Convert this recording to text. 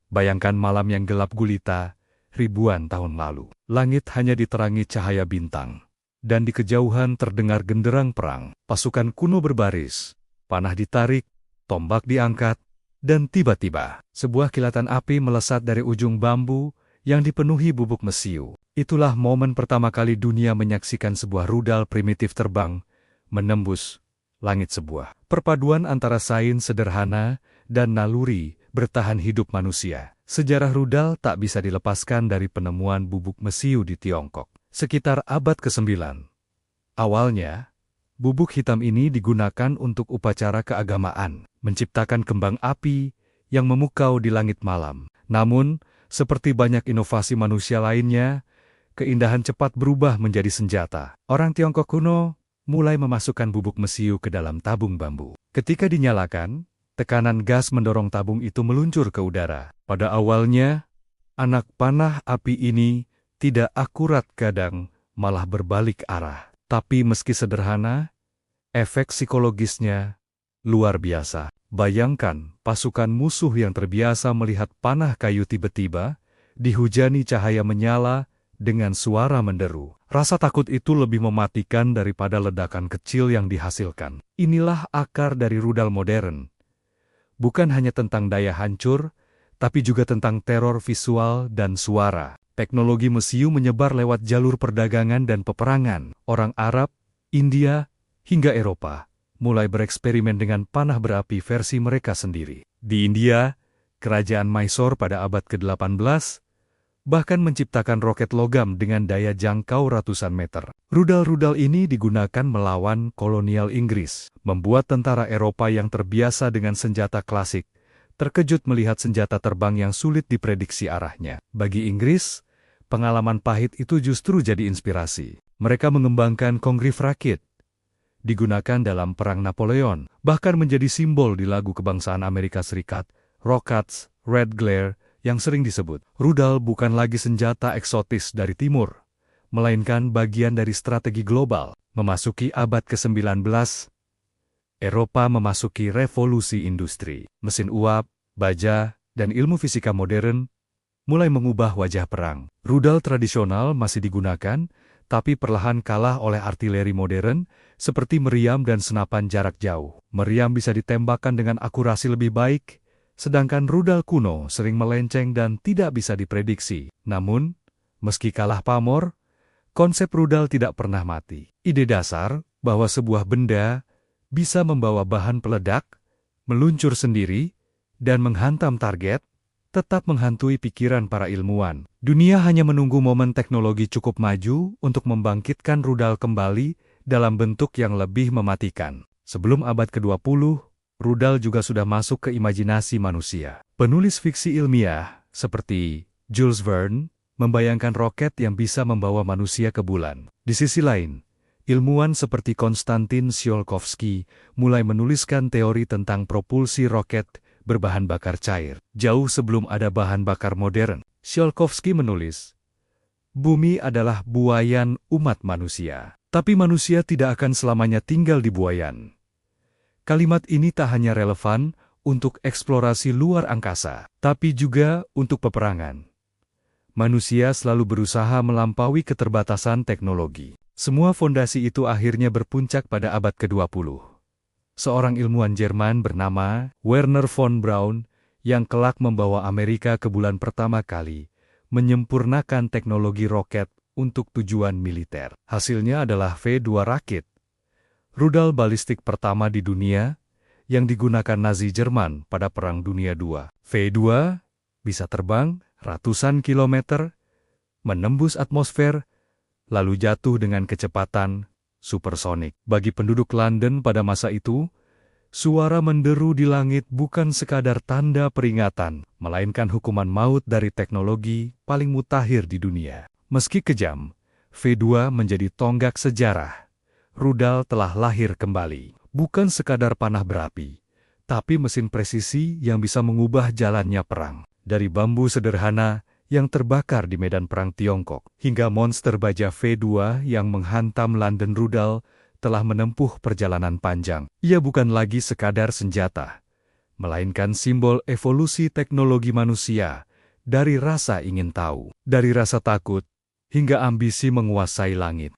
Bayangkan malam yang gelap gulita, ribuan tahun lalu. Langit hanya diterangi cahaya bintang. Dan di kejauhan terdengar genderang perang. Pasukan kuno berbaris, panah ditarik, tombak diangkat, dan tiba-tiba, sebuah kilatan api melesat dari ujung bambu yang dipenuhi bubuk mesiu. Itulah momen pertama kali dunia menyaksikan sebuah rudal primitif terbang, menembus langit. Sebuah perpaduan antara sains sederhana dan naluri bertahan hidup manusia. Sejarah rudal tak bisa dilepaskan dari penemuan bubuk mesiu di Tiongkok, sekitar abad ke-9. Awalnya, bubuk hitam ini digunakan untuk upacara keagamaan, menciptakan kembang api yang memukau di langit malam. Namun, seperti banyak inovasi manusia lainnya, keindahan cepat berubah menjadi senjata. Orang Tiongkok kuno mulai memasukkan bubuk mesiu ke dalam tabung bambu. Ketika dinyalakan, tekanan gas mendorong tabung itu meluncur ke udara. Pada awalnya, anak panah api ini tidak akurat, kadang malah berbalik arah. Tapi meski sederhana, efek psikologisnya luar biasa. Bayangkan pasukan musuh yang terbiasa melihat panah kayu tiba-tiba dihujani cahaya menyala dengan suara menderu. Rasa takut itu lebih mematikan daripada ledakan kecil yang dihasilkan. Inilah akar dari rudal modern. Bukan hanya tentang daya hancur, tapi juga tentang teror visual dan suara. Teknologi mesiu menyebar lewat jalur perdagangan dan peperangan. Orang Arab, India, hingga Eropa mulai bereksperimen dengan panah berapi versi mereka sendiri. Di India, kerajaan Mysore pada abad ke-18 bahkan menciptakan roket logam dengan daya jangkau ratusan meter. Rudal-rudal ini digunakan melawan kolonial Inggris, membuat tentara Eropa yang terbiasa dengan senjata klasik terkejut melihat senjata terbang yang sulit diprediksi arahnya. Bagi Inggris, pengalaman pahit itu justru jadi inspirasi. Mereka mengembangkan Congreve rakit, digunakan dalam Perang Napoleon, bahkan menjadi simbol di lagu kebangsaan Amerika Serikat, Rockets, Red Glare, yang sering disebut. Rudal bukan lagi senjata eksotis dari timur, melainkan bagian dari strategi global. Memasuki abad ke-19, Eropa memasuki revolusi industri. Mesin uap, baja, dan ilmu fisika modern mulai mengubah wajah perang. Rudal tradisional masih digunakan, tapi perlahan kalah oleh artileri modern seperti meriam dan senapan jarak jauh. Meriam bisa ditembakkan dengan akurasi lebih baik, sedangkan rudal kuno sering melenceng dan tidak bisa diprediksi. Namun, meski kalah pamor, konsep rudal tidak pernah mati. Ide dasar bahwa sebuah benda bisa membawa bahan peledak, meluncur sendiri, dan menghantam target, tetap menghantui pikiran para ilmuwan. Dunia hanya menunggu momen teknologi cukup maju untuk membangkitkan rudal kembali dalam bentuk yang lebih mematikan. Sebelum abad ke-20, rudal juga sudah masuk ke imajinasi manusia. Penulis fiksi ilmiah seperti Jules Verne membayangkan roket yang bisa membawa manusia ke bulan. Di sisi lain, ilmuwan seperti Konstantin Tsiolkovsky mulai menuliskan teori tentang propulsi roket berbahan bakar cair. Jauh sebelum ada bahan bakar modern, Tsiolkovsky menulis, "Bumi adalah buayan umat manusia. Tapi manusia tidak akan selamanya tinggal di buayan." Kalimat ini tak hanya relevan untuk eksplorasi luar angkasa, tapi juga untuk peperangan. Manusia selalu berusaha melampaui keterbatasan teknologi. Semua fondasi itu akhirnya berpuncak pada abad ke-20. Seorang ilmuwan Jerman bernama Werner von Braun yang kelak membawa Amerika ke bulan pertama kali, menyempurnakan teknologi roket untuk tujuan militer. Hasilnya adalah V2 rakit, rudal balistik pertama di dunia yang digunakan Nazi Jerman pada Perang Dunia II. V2 bisa terbang ratusan kilometer, menembus atmosfer, lalu jatuh dengan kecepatan supersonik. Bagi penduduk London pada masa itu, suara menderu di langit bukan sekadar tanda peringatan, melainkan hukuman maut dari teknologi paling mutakhir di dunia. Meski kejam, V2 menjadi tonggak sejarah. Rudal telah lahir kembali, bukan sekadar panah berapi, tapi mesin presisi yang bisa mengubah jalannya perang. Dari bambu sederhana yang terbakar di medan perang Tiongkok, hingga monster baja V2 yang menghantam London Rudal telah menempuh perjalanan panjang. Ia bukan lagi sekadar senjata, melainkan simbol evolusi teknologi manusia dari rasa ingin tahu, dari rasa takut, hingga ambisi menguasai langit.